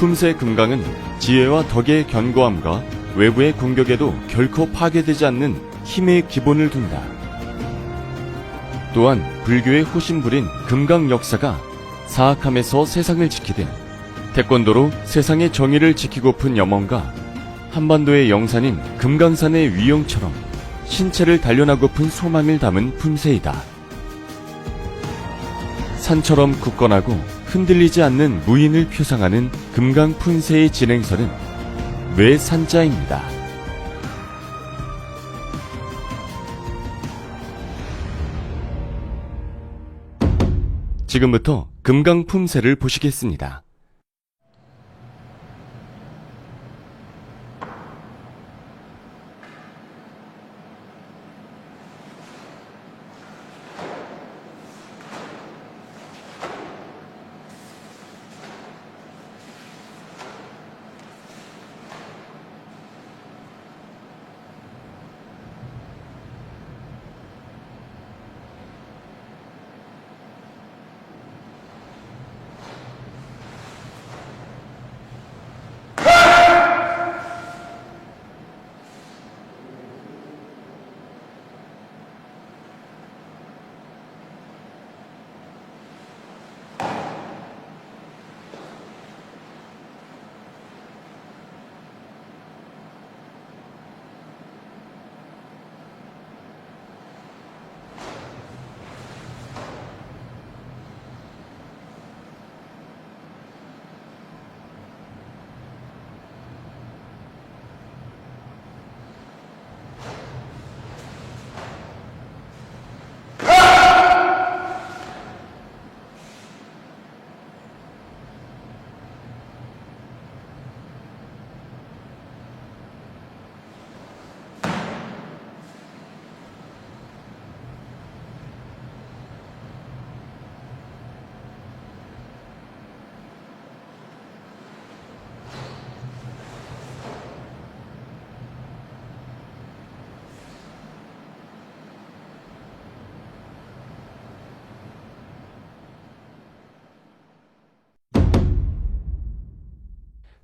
품새 금강은 지혜와 덕의 견고함과 외부의 공격에도 결코 파괴되지 않는 힘의 기본을 둔다. 또한 불교의 호신불인 금강 역사가 사악함에서 세상을 지키듯 태권도로 세상의 정의를 지키고픈 염원과 한반도의 영산인 금강산의 위용처럼 신체를 단련하고픈 소망을 담은 품새이다. 산처럼 굳건하고 흔들리지 않는 무인을 표상하는 금강 품새의 진행설은 뇌산자입니다. 지금부터 금강 품새를 보시겠습니다.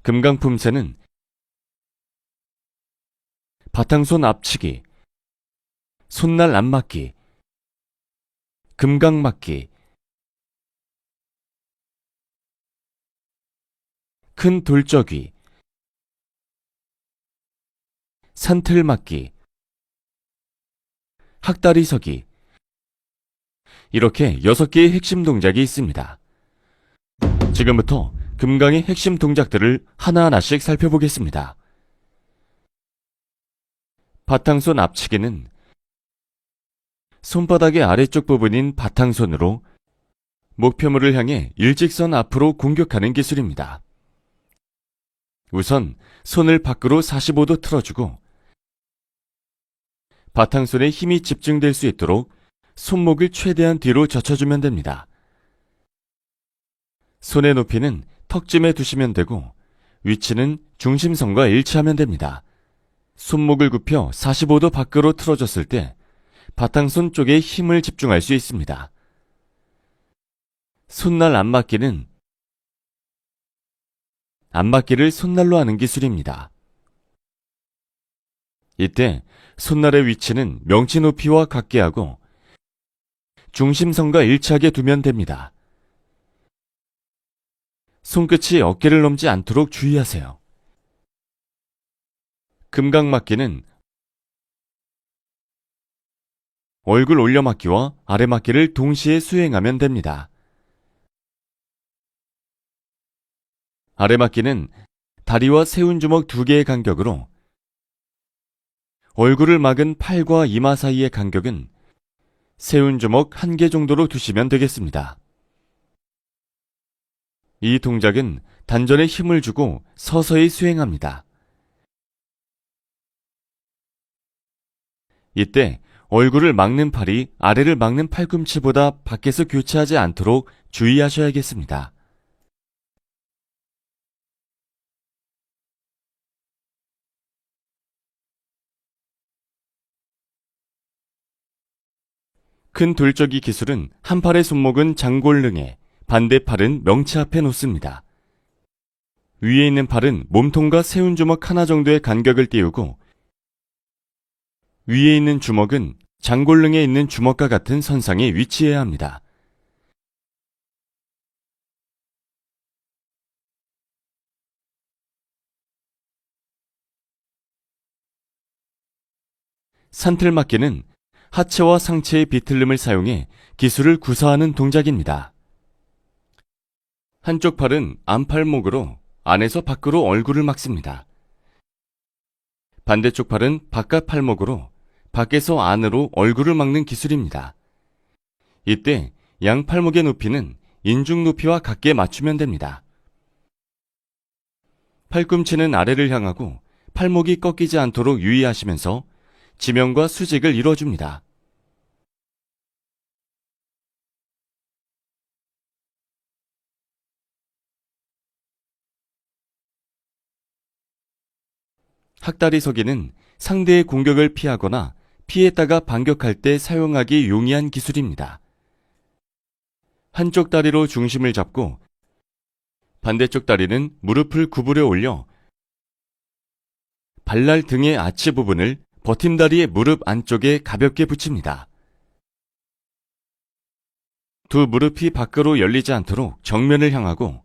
금강 품새는 바탕손 앞치기, 손날 안맞기, 금강 맞기, 큰 돌적이, 산틀 맞기, 학다리 서기, 이렇게 6개의 핵심 동작이 있습니다. 지금부터 금강의 핵심 동작들을 하나하나씩 살펴보겠습니다. 바탕손 앞치기는 손바닥의 아래쪽 부분인 바탕손으로 목표물을 향해 일직선 앞으로 공격하는 기술입니다. 우선 손을 밖으로 45도 틀어주고 바탕손에 힘이 집중될 수 있도록 손목을 최대한 뒤로 젖혀주면 됩니다. 손의 높이는 턱쯤에 두시면 되고 위치는 중심선과 일치하면 됩니다. 손목을 굽혀 45도 밖으로 틀어줬을 때 바탕손 쪽에 힘을 집중할 수 있습니다. 손날 안맞기는 안맞기를 손날로 하는 기술입니다. 이때 손날의 위치는 명치 높이와 같게 하고 중심선과 일치하게 두면 됩니다. 손끝이 어깨를 넘지 않도록 주의하세요. 금강맞기는 얼굴 올려맞기와 아래맞기를 동시에 수행하면 됩니다. 아래맞기는 다리와 세운주먹 2개의 간격으로 얼굴을 막은 팔과 이마 사이의 간격은 세운주먹 1개 정도로 두시면 되겠습니다. 이 동작은 단전에 힘을 주고 서서히 수행합니다. 이때 얼굴을 막는 팔이 아래를 막는 팔꿈치보다 밖에서 교차하지 않도록 주의하셔야겠습니다. 큰 돌적이 기술은 한 팔의 손목은 장골능에 반대 팔은 명치 앞에 놓습니다. 위에 있는 팔은 몸통과 세운 주먹 하나 정도의 간격을 띄우고 위에 있는 주먹은 장골릉에 있는 주먹과 같은 선상에 위치해야 합니다. 산틀맞기는 하체와 상체의 비틀림을 사용해 기술을 구사하는 동작입니다. 한쪽 팔은 안팔목으로 안에서 밖으로 얼굴을 막습니다. 반대쪽 팔은 바깥 팔목으로 밖에서 안으로 얼굴을 막는 기술입니다. 이때 양 팔목의 높이는 인중 높이와 같게 맞추면 됩니다. 팔꿈치는 아래를 향하고 팔목이 꺾이지 않도록 유의하시면서 지면과 수직을 이뤄줍니다. 학다리 서기는 상대의 공격을 피하거나 피했다가 반격할 때 사용하기 용이한 기술입니다. 한쪽 다리로 중심을 잡고 반대쪽 다리는 무릎을 구부려 올려 발날 등의 아치 부분을 버팀다리의 무릎 안쪽에 가볍게 붙입니다. 두 무릎이 밖으로 열리지 않도록 정면을 향하고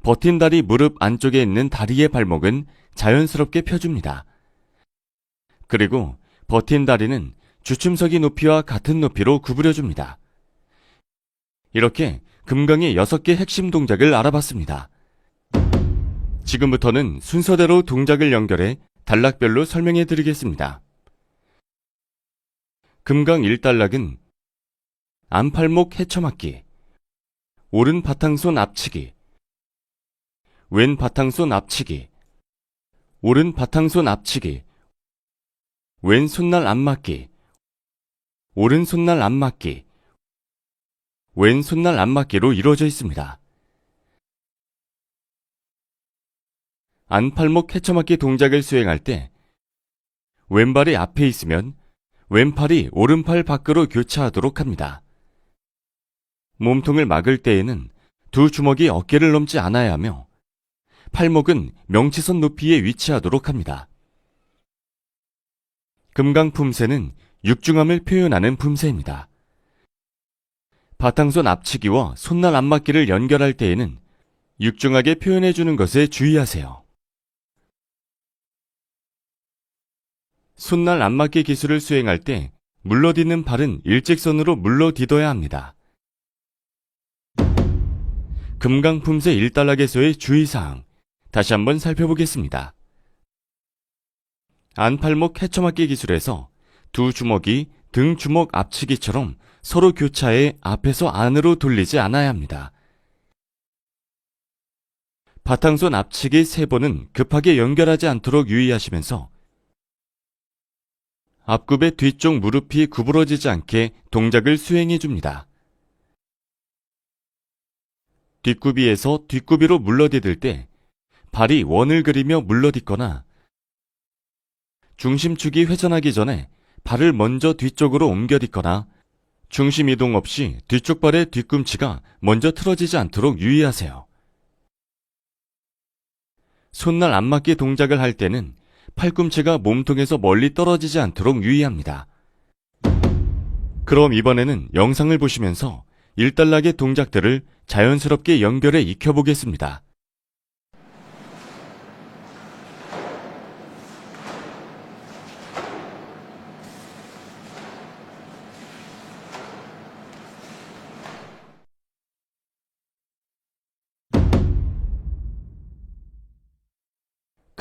버틴다리 무릎 안쪽에 있는 다리의 발목은 자연스럽게 펴줍니다. 그리고 버틴 다리는 주춤서기 높이와 같은 높이로 구부려줍니다. 이렇게 금강의 6개 핵심 동작을 알아봤습니다. 지금부터는 순서대로 동작을 연결해 단락별로 설명해 드리겠습니다. 금강 1단락은 안팔목 헤쳐맞기, 오른 바탕손 앞치기, 왼 바탕손 앞치기, 오른 바탕손 앞치기, 왼 손날 앞맞기, 오른 손날 앞맞기, 왼 손날 앞맞기로 이루어져 있습니다. 안팔목 헤쳐맞기 동작을 수행할 때 왼발이 앞에 있으면 왼팔이 오른팔 밖으로 교차하도록 합니다. 몸통을 막을 때에는 두 주먹이 어깨를 넘지 않아야 하며 팔목은 명치선 높이에 위치하도록 합니다. 금강 품새는 육중함을 표현하는 품새입니다. 바탕손 앞치기와 손날 앞맞기를 연결할 때에는 육중하게 표현해주는 것에 주의하세요. 손날 앞맞기 기술을 수행할 때 물러딛는 발은 일직선으로 물러딛어야 합니다. 금강품새 1단락에서의 주의사항 다시 한번 살펴보겠습니다. 안팔목 헤쳐맞기 기술에서 두 주먹이 등 주먹 앞치기처럼 서로 교차해 앞에서 안으로 돌리지 않아야 합니다. 바탕손 앞치기 3번은 급하게 연결하지 않도록 유의하시면서 앞굽의 뒤쪽 무릎이 구부러지지 않게 동작을 수행해 줍니다. 뒷굽이에서 뒷굽이로 물러디딜 때 발이 원을 그리며 물러딛거나 중심축이 회전하기 전에 발을 먼저 뒤쪽으로 옮겨딛거나 중심 이동 없이 뒤쪽 발의 뒤꿈치가 먼저 틀어지지 않도록 유의하세요. 손날 앞맞기 동작을 할 때는 팔꿈치가 몸통에서 멀리 떨어지지 않도록 유의합니다. 그럼 이번에는 영상을 보시면서 1단락의 동작들을 자연스럽게 연결해 익혀보겠습니다.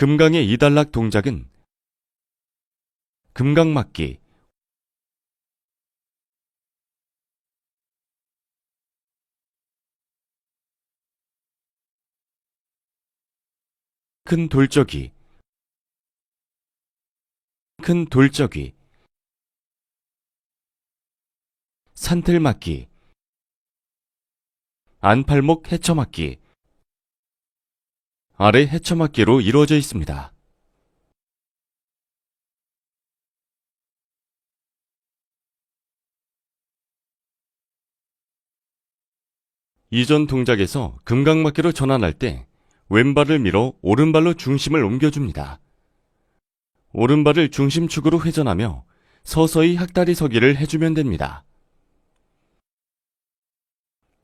금강의 2단락 동작은 금강맞기, 큰 돌적이, 큰 돌적이, 산틀맞기, 안팔목 헤쳐맞기, 아래 헤쳐맞기로 이루어져 있습니다. 이전 동작에서 금강막기로 전환할 때 왼발을 밀어 오른발로 중심을 옮겨줍니다. 오른발을 중심축으로 회전하며 서서히 학다리 서기를 해주면 됩니다.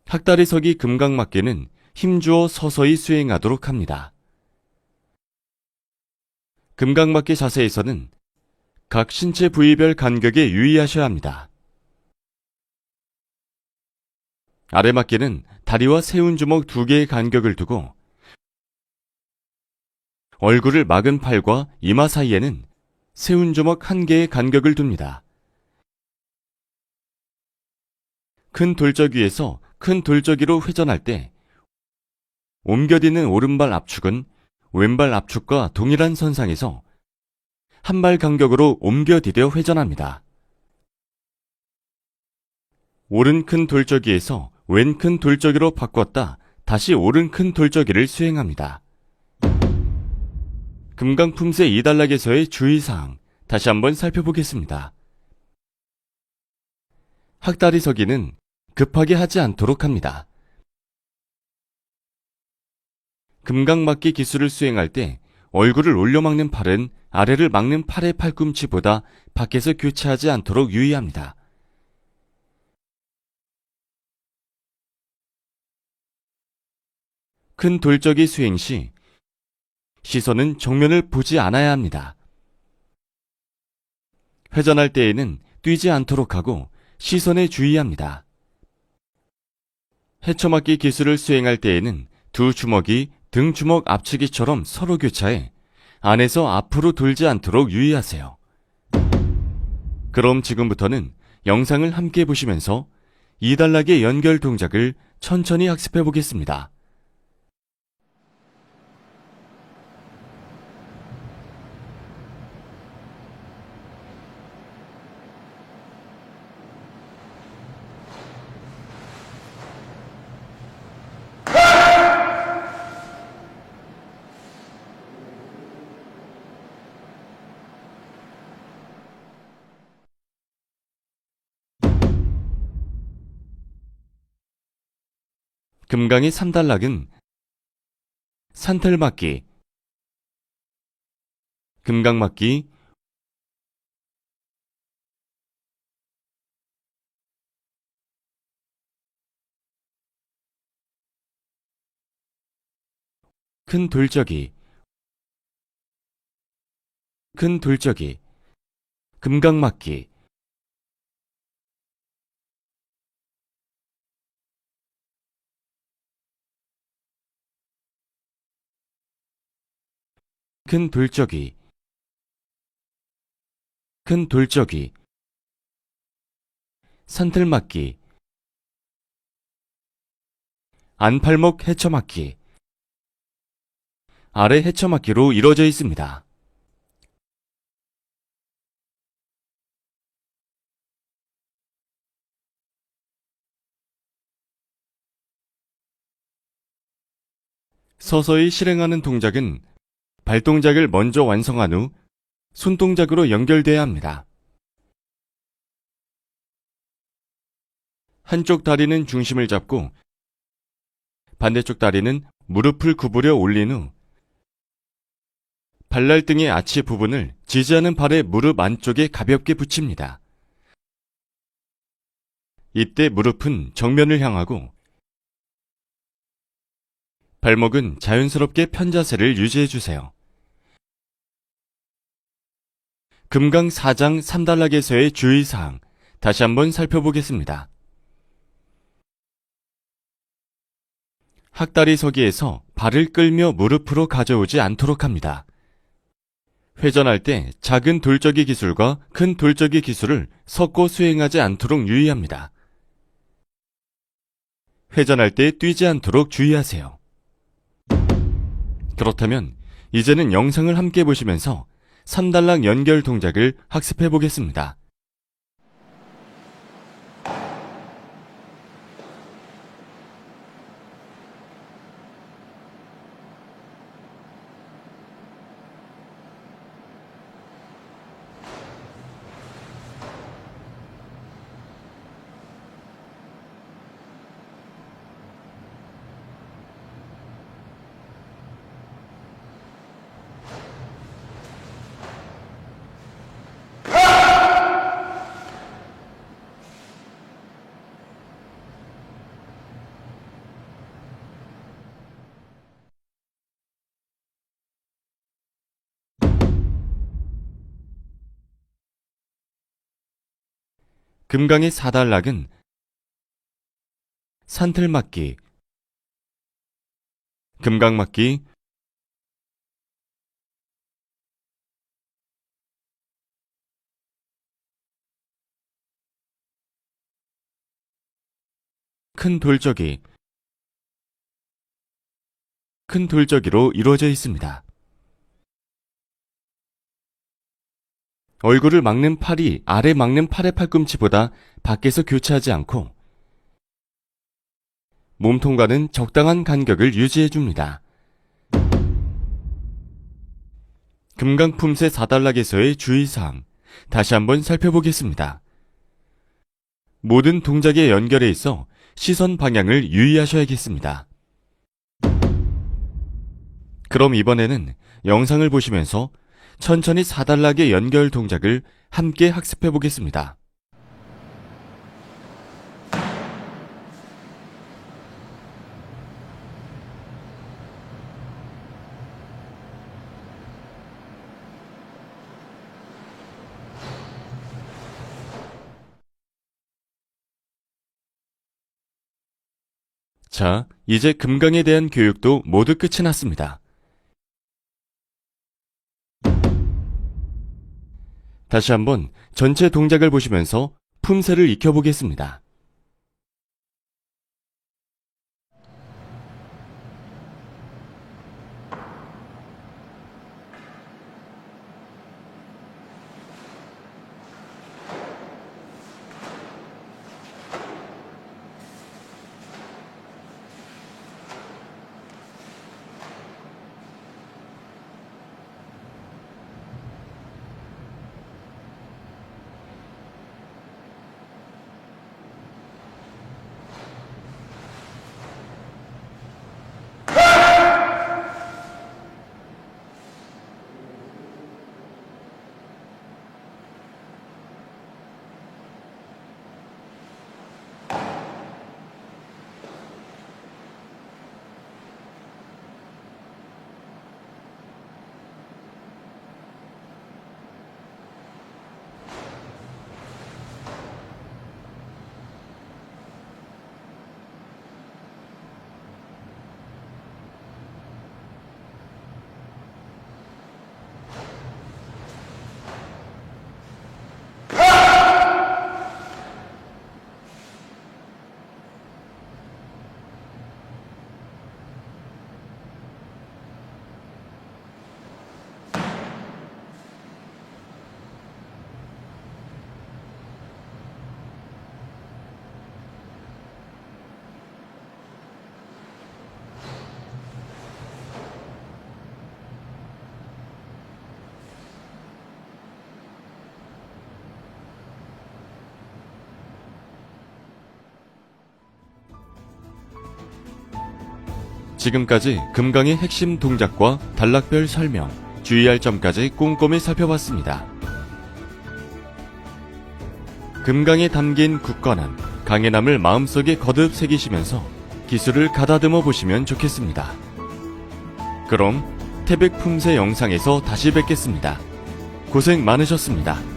학다리 서기 금강막기는 힘주어 서서히 수행하도록 합니다. 금강막기 자세에서는 각 신체 부위별 간격에 유의하셔야 합니다. 아래막기는 다리와 세운 주먹 2개의 간격을 두고 얼굴을 막은 팔과 이마 사이에는 세운 주먹 1개의 간격을 둡니다. 큰 돌적 위에서 큰 돌적 위로 회전할 때 옮겨디는 오른발 압축은 왼발 압축과 동일한 선상에서 한 발 간격으로 옮겨디뎌 회전합니다. 오른 큰 돌적이에서 왼 큰 돌적이로 바꿨다 다시 오른 큰 돌적이를 수행합니다. 금강품새 2단락에서의 주의사항 다시 한번 살펴보겠습니다. 학다리 서기는 급하게 하지 않도록 합니다. 금강막기 기술을 수행할 때 얼굴을 올려막는 팔은 아래를 막는 팔의 팔꿈치보다 밖에서 교차하지 않도록 유의합니다. 큰 돌적이 수행 시 시선은 정면을 보지 않아야 합니다. 회전할 때에는 뛰지 않도록 하고 시선에 주의합니다. 헤쳐막기 기술을 수행할 때에는 두 주먹이 등 주먹 앞치기처럼 서로 교차해 안에서 앞으로 돌지 않도록 유의하세요. 그럼 지금부터는 영상을 함께 보시면서 2단락의 연결 동작을 천천히 학습해 보겠습니다. 금강의 3단락은 산틀막기, 금강막기, 큰 돌적이, 큰 돌적이, 금강막기, 큰 돌적이, 큰 돌적이, 산틀막기, 안팔목 헤쳐막기, 아래 헤쳐막기로 이루어져 있습니다. 서서히 실행하는 동작은 발동작을 먼저 완성한 후 손동작으로 연결돼야 합니다. 한쪽 다리는 중심을 잡고 반대쪽 다리는 무릎을 구부려 올린 후 발날등의 아치 부분을 지지하는 발의 무릎 안쪽에 가볍게 붙입니다. 이때 무릎은 정면을 향하고 발목은 자연스럽게 편 자세를 유지해주세요. 금강 4장 3단락에서의 주의사항 다시 한번 살펴보겠습니다. 학다리 서기에서 발을 끌며 무릎으로 가져오지 않도록 합니다. 회전할 때 작은 돌적이 기술과 큰 돌적이 기술을 섞어 수행하지 않도록 유의합니다. 회전할 때 뛰지 않도록 주의하세요. 그렇다면 이제는 영상을 함께 보시면서 3단락 연결 동작을 학습해 보겠습니다. 금강의 사단락은 산틀맞기, 금강맞기, 큰 돌적이, 큰 돌적이로 이루어져 있습니다. 얼굴을 막는 팔이 아래 막는 팔의 팔꿈치보다 밖에서 교차하지 않고 몸통과는 적당한 간격을 유지해줍니다. 금강품새 4단락에서의 주의사항, 다시 한번 살펴보겠습니다. 모든 동작의 연결에 있어 시선 방향을 유의하셔야겠습니다. 그럼 이번에는 영상을 보시면서 천천히 4단락의 연결 동작을 함께 학습해 보겠습니다. 자, 이제 금강에 대한 교육도 모두 끝이 났습니다. 다시 한번 전체 동작을 보시면서 품새를 익혀보겠습니다. 지금까지 금강의 핵심 동작과 단락별 설명, 주의할 점까지 꼼꼼히 살펴봤습니다. 금강에 담긴 굳건함, 강인함을 마음속에 거듭 새기시면서 기술을 가다듬어 보시면 좋겠습니다. 그럼 태백 품새 영상에서 다시 뵙겠습니다. 고생 많으셨습니다.